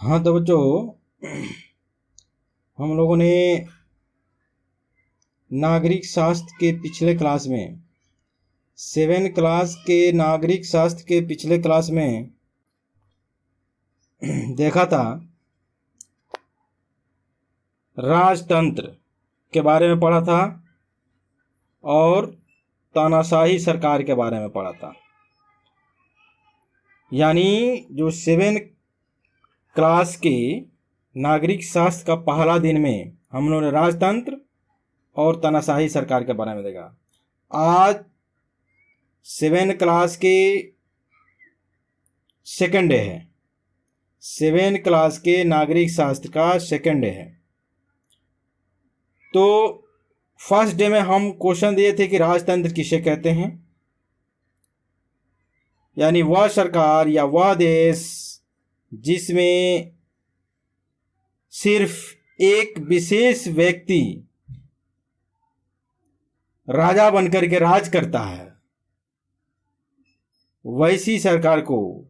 हाँ तो बच्चों, हम लोगों ने नागरिक शास्त्र के पिछले क्लास में 7 क्लास के देखा था, राजतंत्र के बारे में पढ़ा था और तानाशाही सरकार के बारे में पढ़ा था। यानी जो 7 क्लास के नागरिक शास्त्र का पहला दिन में हम लोगों ने राजतंत्र और तानाशाही सरकार के बारे में देखा। आज 7 क्लास के सेकंड डे है। 7 क्लास के नागरिक शास्त्र का सेकंड डे है। तो फर्स्ट डे में हम क्वेश्चन दिए थे कि राजतंत्र किसे कहते हैं, यानी वह सरकार या वह देश जिसमें सिर्फ एक विशेष व्यक्ति राजा बनकर के राज करता है, वैसी सरकार को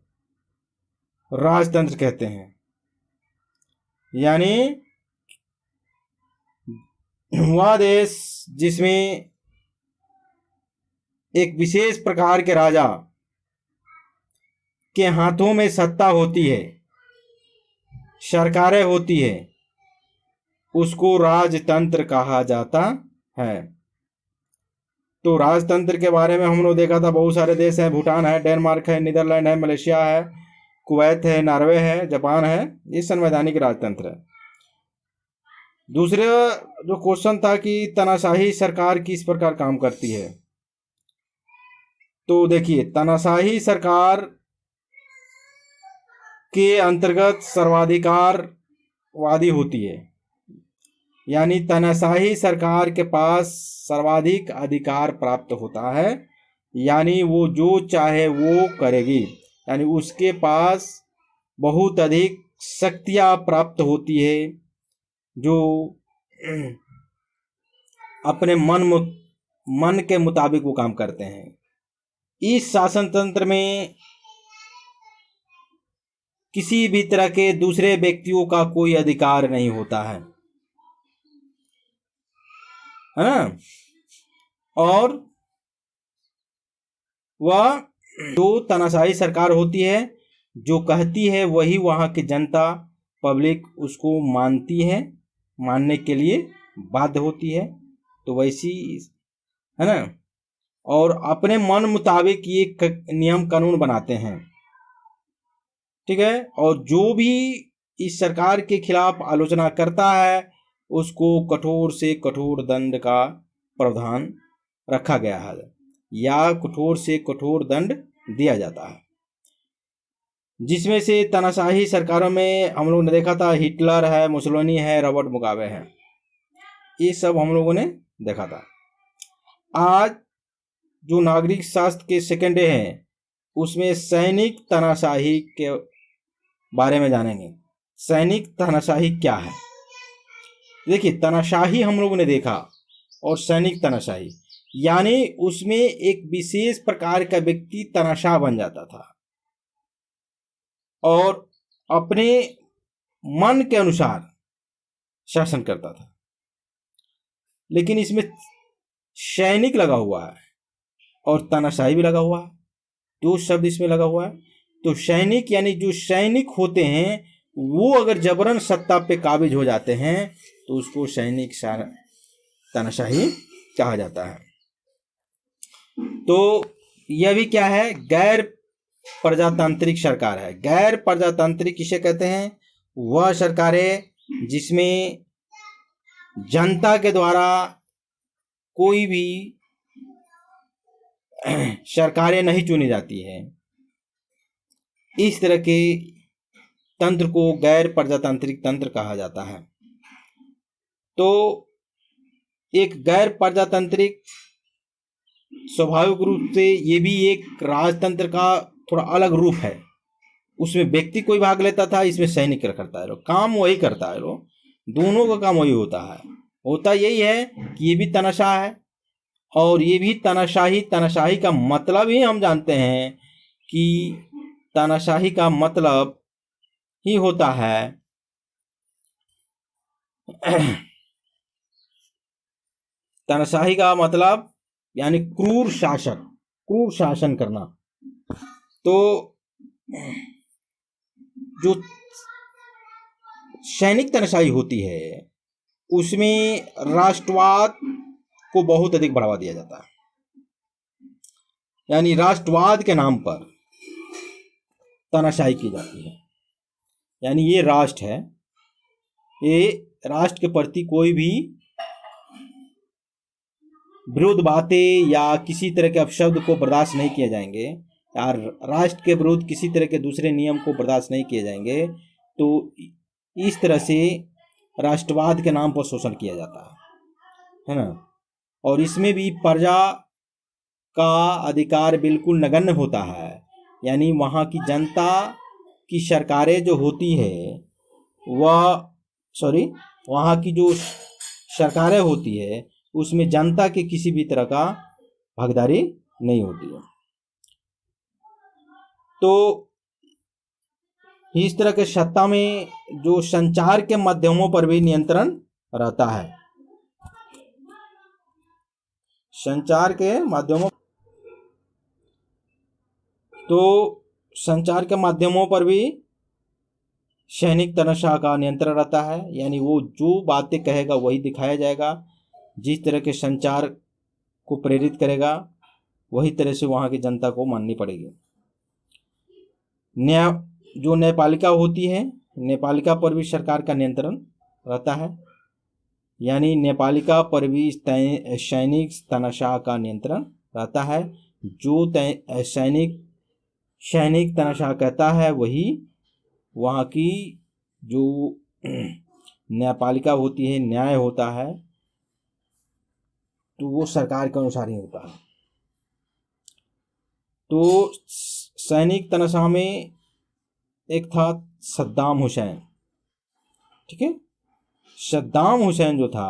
राजतंत्र कहते हैं। यानी वह देश जिसमें एक विशेष प्रकार के राजा के हाथों में सत्ता होती है, सरकारें होती है, उसको राजतंत्र कहा जाता है। तो राजतंत्र के बारे में हम लोग देखा था, बहुत सारे देश हैं, भूटान है, डेनमार्क है, नीदरलैंड है, मलेशिया है, कुवैत है, नॉर्वे है, जापान है। ये संवैधानिक राजतंत्र है। दूसरा जो क्वेश्चन था कि तानाशाही सरकार किस प्रकार काम करती है, तो देखिए, तानाशाही सरकार के अंतर्गत सर्वाधिकारवादी होती है। यानी तानाशाही सरकार के पास सर्वाधिक अधिकार प्राप्त होता है, यानी वो जो चाहे वो करेगी। यानी उसके पास बहुत अधिक शक्तियां प्राप्त होती है, जो अपने मन के मुताबिक वो काम करते हैं। इस शासन तंत्र में किसी भी तरह के दूसरे व्यक्तियों का कोई अधिकार नहीं होता है ना। और वह जो तानाशाही सरकार होती है, जो कहती है वही वहाँ की जनता पब्लिक उसको मानती है, मानने के लिए बाध्य होती है। तो वैसी है ना, और अपने मन मुताबिक ये नियम कानून बनाते हैं, ठीक है। और जो भी इस सरकार के खिलाफ आलोचना करता है, उसको कठोर से कठोर दंड का प्रावधान रखा गया है, या कठोर से कठोर दंड दिया जाता है। जिसमें से तानाशाही सरकारों में हम लोगों ने देखा था, हिटलर है, मुसोलिनी है, रॉबर्ट मुगाबे है, ये सब हम लोगों ने देखा था। आज जो नागरिक शास्त्र के सेकंड डे हैं, उसमें सैनिक तानाशाही के बारे में जानेंगे। सैनिक तानाशाही क्या है? देखिए, तानाशाही हम लोगों ने देखा और सैनिक तानाशाही, यानी उसमें एक विशेष प्रकार का व्यक्ति तानाशाह बन जाता था और अपने मन के अनुसार शासन करता था। लेकिन इसमें सैनिक लगा हुआ है और तानाशाही भी लगा हुआ है, दो शब्द इसमें लगा हुआ है। तो सैनिक यानी जो सैनिक होते हैं, वो अगर जबरन सत्ता पे काबिज हो जाते हैं तो उसको सैनिक तानाशाही कहा जाता है। तो यह भी क्या है? गैर प्रजातांत्रिक सरकार है। गैर प्रजातांत्रिक किसे कहते हैं? वह सरकारें जिसमें जनता के द्वारा कोई भी सरकारें नहीं चुनी जाती है। इस तरह के तंत्र को गैर प्रजातांत्रिक तंत्र कहा जाता है। तो एक गैर प्रजातांत्रिक स्वाभाविक रूप से ये भी एक राजतंत्र का थोड़ा अलग रूप है। उसमें व्यक्ति कोई भाग लेता था, इसमें सैनिक करता है, काम वही करता है, दोनों का काम वही होता है। होता यही है कि ये भी तानाशाह है और ये भी तानाशाही। तानाशाही का मतलब ही हम जानते हैं कि तानाशाही का मतलब ही होता है। तानाशाही का मतलब यानी क्रूर शासक, क्रूर शासन करना। तो जो सैनिक तानाशाही होती है उसमें राष्ट्रवाद को बहुत अधिक बढ़ावा दिया जाता है, यानी राष्ट्रवाद के नाम पर तानाशाही की जाती है। यानी ये राष्ट्र है, ये राष्ट्र के प्रति कोई भी विरोध बातें या किसी तरह के अपशब्द को बर्दाश्त नहीं किए जाएंगे, या राष्ट्र के विरुद्ध किसी तरह के दूसरे नियम को बर्दाश्त नहीं किए जाएंगे। तो इस तरह से राष्ट्रवाद के नाम पर शोषण किया जाता है ना। और इसमें भी प्रजा का अधिकार बिल्कुल नगण्य होता है, यानी वहाँ की जनता की सरकारें जो होती है वहाँ की जो सरकारें होती है उसमें जनता के किसी भी तरह का भागीदारी नहीं होती है। तो इस तरह के सत्ता में जो संचार के माध्यमों पर भी नियंत्रण रहता है। संचार के माध्यमों, तो संचार के माध्यमों पर भी सैनिक तानाशाह का नियंत्रण रहता है, यानी वो जो बातें कहेगा वही दिखाया जाएगा, जिस तरह के संचार को प्रेरित करेगा वही तरह से वहाँ की जनता को माननी पड़ेगी। जो न्यायपालिका होती है, न्यायपालिका पर भी सरकार का नियंत्रण रहता है, यानी न्यायपालिका पर भी सैनिक तानाशाह का नियंत्रण रहता है। जो सैनिक तानाशाह कहता है वही वहाँ की जो न्यायपालिका होती है, न्याय होता है, तो वो सरकार के अनुसार ही होता है। तो सैनिक तानाशाह में एक था सद्दाम हुसैन, ठीक है। सद्दाम हुसैन जो था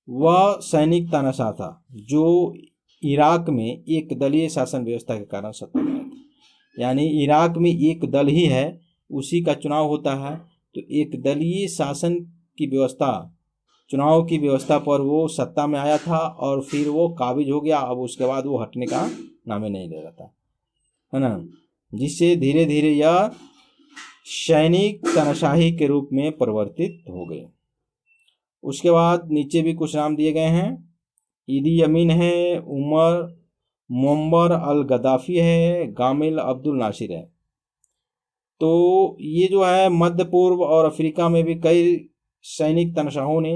वह सैनिक तानाशाह था, जो इराक में एक दलीय शासन व्यवस्था के कारण सत्ता में आया था। यानी इराक में एक दल ही है, उसी का चुनाव होता है, तो एक दलीय शासन की व्यवस्था, चुनाव की व्यवस्था पर वो सत्ता में आया था और फिर वो काबिज हो गया। अब उसके बाद वो हटने का नाम ही नहीं ले रहा था, है ना, जिससे धीरे धीरे यह सैनिक तानाशाही के रूप में परिवर्तित हो गए। उसके बाद नीचे भी कुछ नाम दिए गए हैं। ईदी अमीन है, उमर मुअम्मर अल गद्दाफी है, गामिल अब्दुल नासिर है। तो ये जो है मध्य पूर्व और अफ्रीका में भी कई सैनिक तानाशाहों ने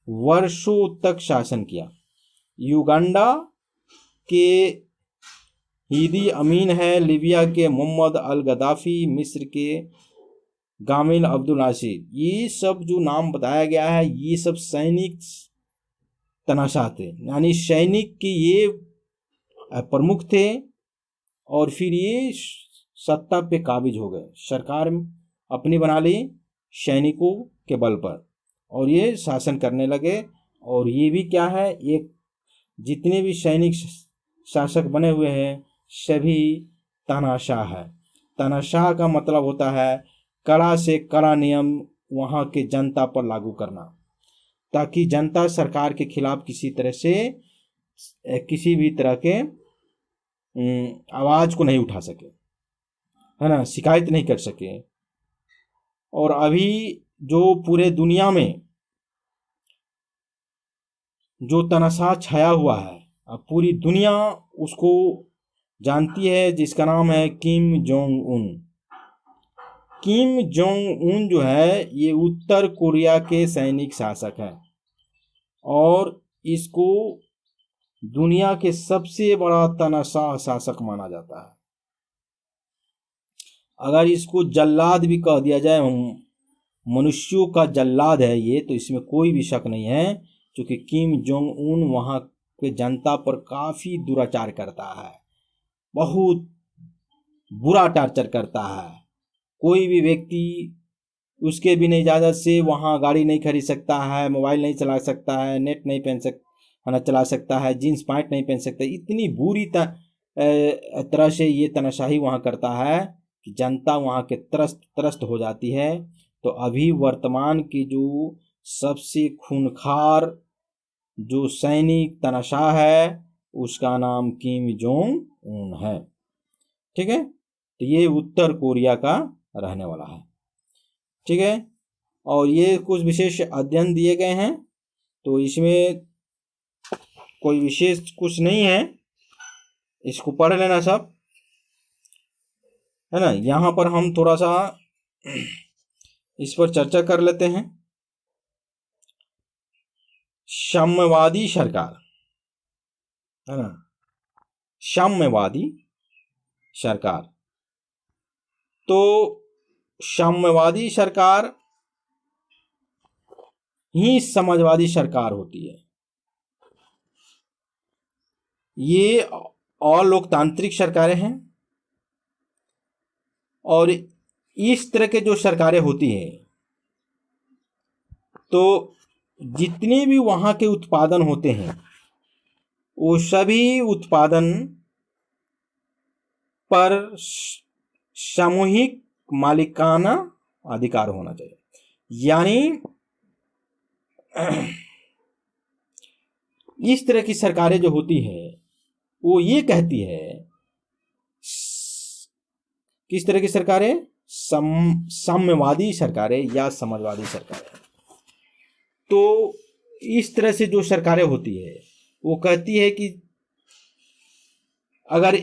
वर्षों तक शासन किया। युगांडा के ईदी अमीन है, लीबिया के मोहम्मद अल गद्दाफी, मिस्र के गामिल अब्दुल नासिर, ये सब जो नाम बताया गया है ये सब सैनिक तानाशाह थे, यानी सैनिक के ये प्रमुख थे और फिर ये सत्ता पे काबिज हो गए, सरकार अपनी बना ली सैनिकों के बल पर और ये शासन करने लगे। और ये भी क्या है, एक जितने भी सैनिक शासक बने हुए हैं सभी तानाशाह है। तानाशाह का मतलब होता है कड़ा से कड़ा नियम वहाँ के जनता पर लागू करना, ताकि जनता सरकार के खिलाफ किसी तरह से किसी भी तरह के आवाज़ को नहीं उठा सके, है ना, शिकायत नहीं कर सके। और अभी जो पूरे दुनिया में जो तानाशाह छाया हुआ है, अब पूरी दुनिया उसको जानती है, जिसका नाम है Kim Jong Un. Kim Jong Un जो है ये उत्तर कोरिया के सैनिक शासक हैं और इसको दुनिया के सबसे बड़ा तानाशाह शासक माना जाता है। अगर इसको जल्लाद भी कह दिया जाए, मनुष्यों का जल्लाद है ये, तो इसमें कोई भी शक नहीं है, क्योंकि किम जोंग उन वहाँ के जनता पर काफ़ी दुराचार करता है, बहुत बुरा टॉर्चर करता है। कोई भी व्यक्ति उसके बिना इजाज़त से वहाँ गाड़ी नहीं खरीद सकता है, मोबाइल नहीं चला सकता है, नेट नहीं चला सकता है, जीन्स पैंट नहीं पहन सकता। इतनी बुरी तरह से ये तानाशाही वहाँ करता है कि जनता वहाँ के त्रस्त त्रस्त हो जाती है। तो अभी वर्तमान की जो सबसे खूंखार जो सैनिक तानाशाह है उसका नाम किम जोंग उन है। ठीक है, तो ये उत्तर कोरिया का रहने वाला है। ठीक है, और ये कुछ विशेष अध्ययन दिए गए हैं, तो इसमें कोई विशेष कुछ नहीं है, इसको पढ़ लेना सब, है ना। यहाँ पर हम थोड़ा सा इस पर चर्चा कर लेते हैं। साम्यवादी सरकार, है ना, साम्यवादी सरकार। तो साम्यवादी सरकार ही समाजवादी सरकार होती है। ये अलोकतांत्रिक सरकारें हैं, और इस तरह के जो सरकारें होती हैं तो जितने भी वहाँ के उत्पादन होते हैं वो सभी उत्पादन पर सामूहिक मालिकाना अधिकार होना चाहिए। यानी इस तरह की सरकारें जो होती है वो ये कहती है, किस तरह की सरकारें, साम्यवादी सरकारें या समाजवादी सरकारें। तो इस तरह से जो सरकारें होती है वो कहती है कि अगर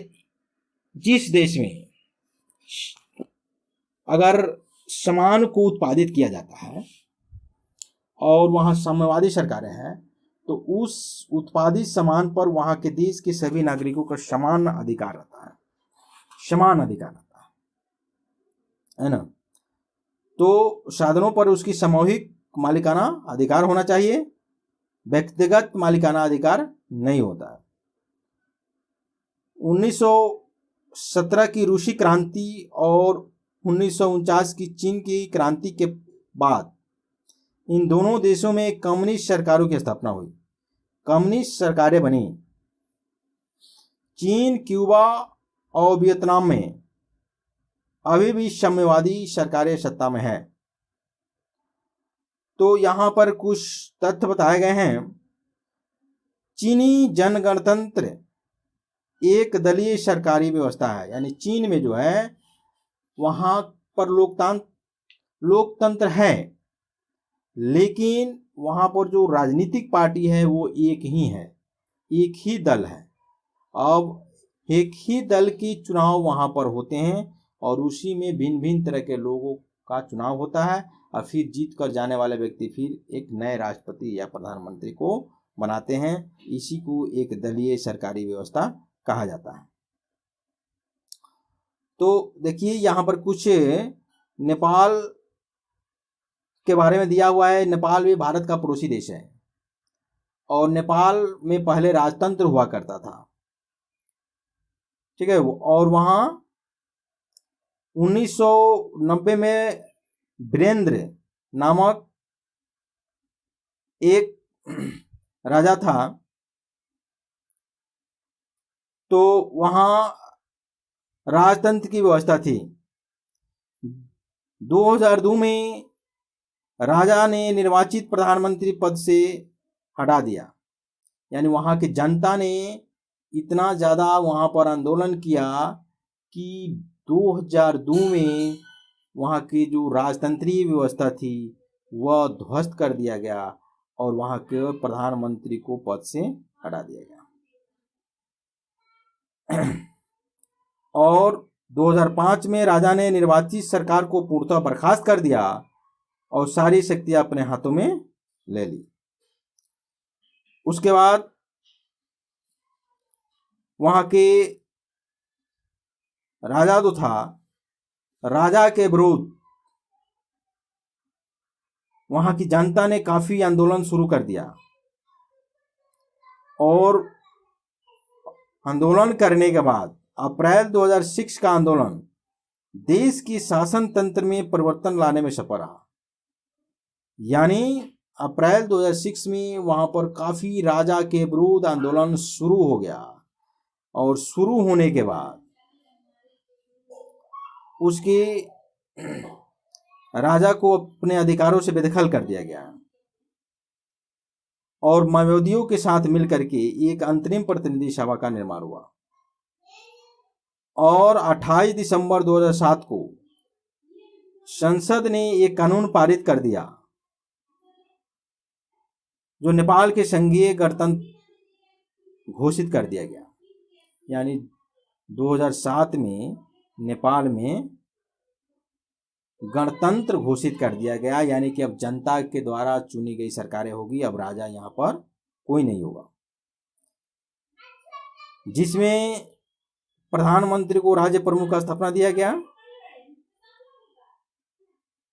जिस देश में अगर सामान को उत्पादित किया जाता है और वहाँ साम्यवादी सरकारें हैं तो उस उत्पादित सामान पर वहाँ के देश के सभी नागरिकों का समान अधिकार रहता है, समान अधिकार रहता है ना। तो साधनों पर उसकी सामूहिक मालिकाना अधिकार होना चाहिए, व्यक्तिगत मालिकाना अधिकार नहीं होता है। 1917 की रूसी क्रांति और 1949 की चीन की क्रांति के बाद इन दोनों देशों में कम्युनिस्ट सरकारों की स्थापना हुई, कम्युनिस्ट सरकारें बनी। चीन, क्यूबा और वियतनाम में अभी भी साम्यवादी सरकारें सत्ता में हैं। तो यहाँ पर कुछ तथ्य बताए गए हैं। चीनी जनगणतंत्र एक दलीय सरकारी व्यवस्था है, यानी चीन में जो है वहाँ पर लोकतंत्र है, लेकिन वहाँ पर जो राजनीतिक पार्टी है वो एक ही है, एक ही दल है। अब एक ही दल के चुनाव वहाँ पर होते हैं और उसी में भिन्न भिन्न तरह के लोगों का चुनाव होता है और फिर जीत कर जाने वाले व्यक्ति फिर एक नए राष्ट्रपति या प्रधानमंत्री को बनाते हैं। इसी को एक दलीय सरकारी व्यवस्था कहा जाता है। तो देखिए यहाँ पर कुछ नेपाल के बारे में दिया हुआ है। नेपाल भी भारत का पड़ोसी देश है और नेपाल में पहले राजतंत्र हुआ करता था। ठीक है, और वहाँ 1990 में वीरेंद्र नामक एक राजा था। तो वहाँ राजतंत्र की व्यवस्था थी। 2002 में राजा ने निर्वाचित प्रधानमंत्री पद से हटा दिया, यानी वहाँ की जनता ने इतना ज़्यादा वहाँ पर आंदोलन किया कि 2002 में वहाँ की जो राजतंत्रीय व्यवस्था थी वह ध्वस्त कर दिया गया और वहाँ के प्रधानमंत्री को पद से हटा दिया गया। और 2005 में राजा ने निर्वाचित सरकार को पूर्णतः बर्खास्त कर दिया और सारी शक्तियां अपने हाथों में ले ली। उसके बाद वहां के राजा जो था, राजा के विरुद्ध वहां की जनता ने काफी आंदोलन शुरू कर दिया और आंदोलन करने के बाद अप्रैल 2006 का आंदोलन देश की शासन तंत्र में परिवर्तन लाने में सफल रहा। यानी अप्रैल 2006 में वहां पर काफी राजा के विरुद्ध आंदोलन शुरू हो गया और शुरू होने के बाद उसके राजा को अपने अधिकारों से बेदखल कर दिया गया और माओवादियों के साथ मिलकर के एक अंतरिम प्रतिनिधि सभा का निर्माण हुआ और 28 दिसंबर 2007 को संसद ने एक कानून पारित कर दिया जो नेपाल के संघीय गणतंत्र घोषित कर दिया गया। यानी 2007 में नेपाल में गणतंत्र घोषित कर दिया गया, यानी कि अब जनता के द्वारा चुनी गई सरकारें होगी, अब राजा यहाँ पर कोई नहीं होगा, जिसमें प्रधानमंत्री को राज्य प्रमुख का स्थापना दिया गया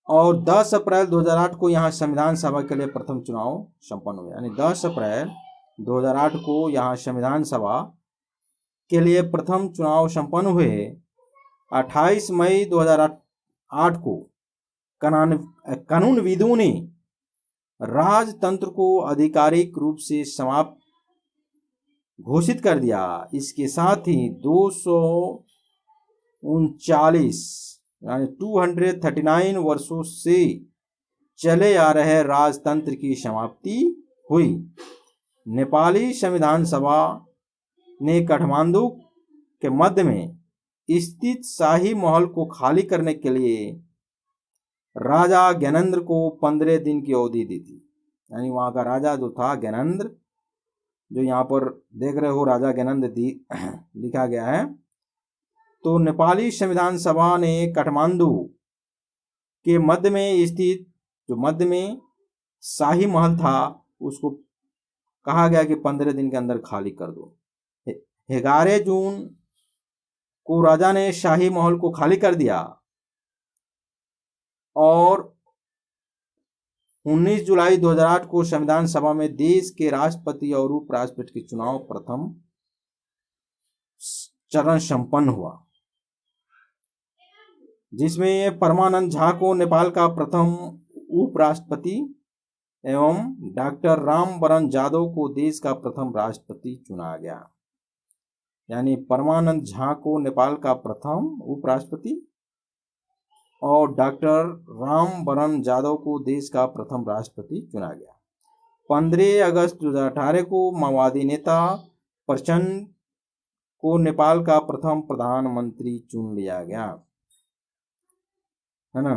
और 10 अप्रैल 2008 को यहाँ संविधान सभा के लिए प्रथम चुनाव संपन्न हुए। यानी 10 अप्रैल 2008 को यहाँ संविधान सभा के लिए प्रथम चुनाव संपन्न हुए। 28 मई 2008 को कानूनविदों ने राजतंत्र को आधिकारिक रूप से समाप्त घोषित कर दिया। इसके साथ ही 239 यानी 239 वर्षों से चले आ रहे राजतंत्र की समाप्ति हुई। नेपाली संविधान सभा ने काठमांडू के मध्य में स्थित शाही महल को खाली करने के लिए राजा ज्ञानेंद्र को 15 दिन की अवधि दी थी। यानी वहाँ का राजा जो था ज्ञानेंद्र, जो यहाँ पर देख रहे हो राजा ज्ञानेंद्र लिखा गया है, तो नेपाली संविधान सभा ने काठमांडू के मध्य में स्थित जो मध्य में शाही महल था उसको कहा गया कि 15 दिन के अंदर खाली कर दो। 11 जून को राजा ने शाही महल को खाली कर दिया और 19 जुलाई 2008 को संविधान सभा में देश के राष्ट्रपति और उपराष्ट्रपति के चुनाव प्रथम चरण संपन्न हुआ, जिसमें परमानंद झा को नेपाल का प्रथम उपराष्ट्रपति एवं डॉक्टर रामवरण यादव को देश का प्रथम राष्ट्रपति चुना गया। यानी परमानंद झा को नेपाल का प्रथम उपराष्ट्रपति और डॉक्टर रामवरण यादव को देश का प्रथम राष्ट्रपति चुना गया। 15 अगस्त 2018 को माओवादी नेता प्रचंड को नेपाल का प्रथम प्रधानमंत्री चुन लिया गया, है ना।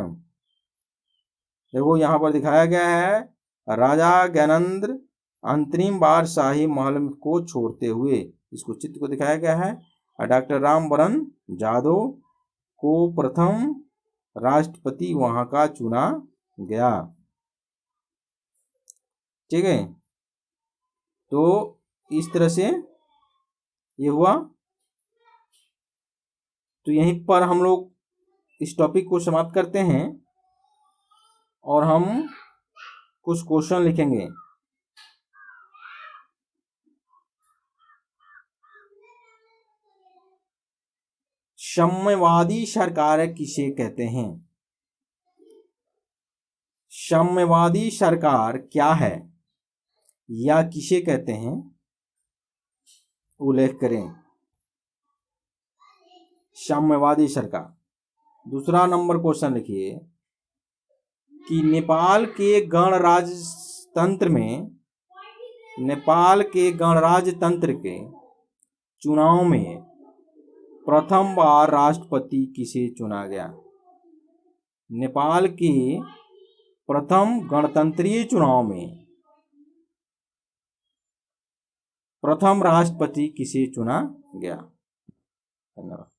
देखो यहाँ पर दिखाया गया है राजा ज्ञानेंद्र अंतरिम बार शाही महल को छोड़ते हुए, इसको चित्र को दिखाया गया है। डॉक्टर रामवरण यादव को प्रथम राष्ट्रपति वहां का चुना गया। ठीक है, तो इस तरह से ये हुआ। तो यहीं पर हम लोग इस टॉपिक को समाप्त करते हैं और हम कुछ क्वेश्चन लिखेंगे। साम्यवादी सरकार किसे कहते हैं? साम्यवादी सरकार क्या है या किसे कहते हैं, उल्लेख करें। साम्यवादी सरकार। दूसरा नंबर क्वेश्चन लिखिए कि नेपाल के गणराज्य तंत्र के चुनाव में प्रथम बार राष्ट्रपति किसे चुना गया? नेपाल के प्रथम गणतंत्रीय चुनाव में प्रथम राष्ट्रपति किसे चुना गया? धन्यवाद।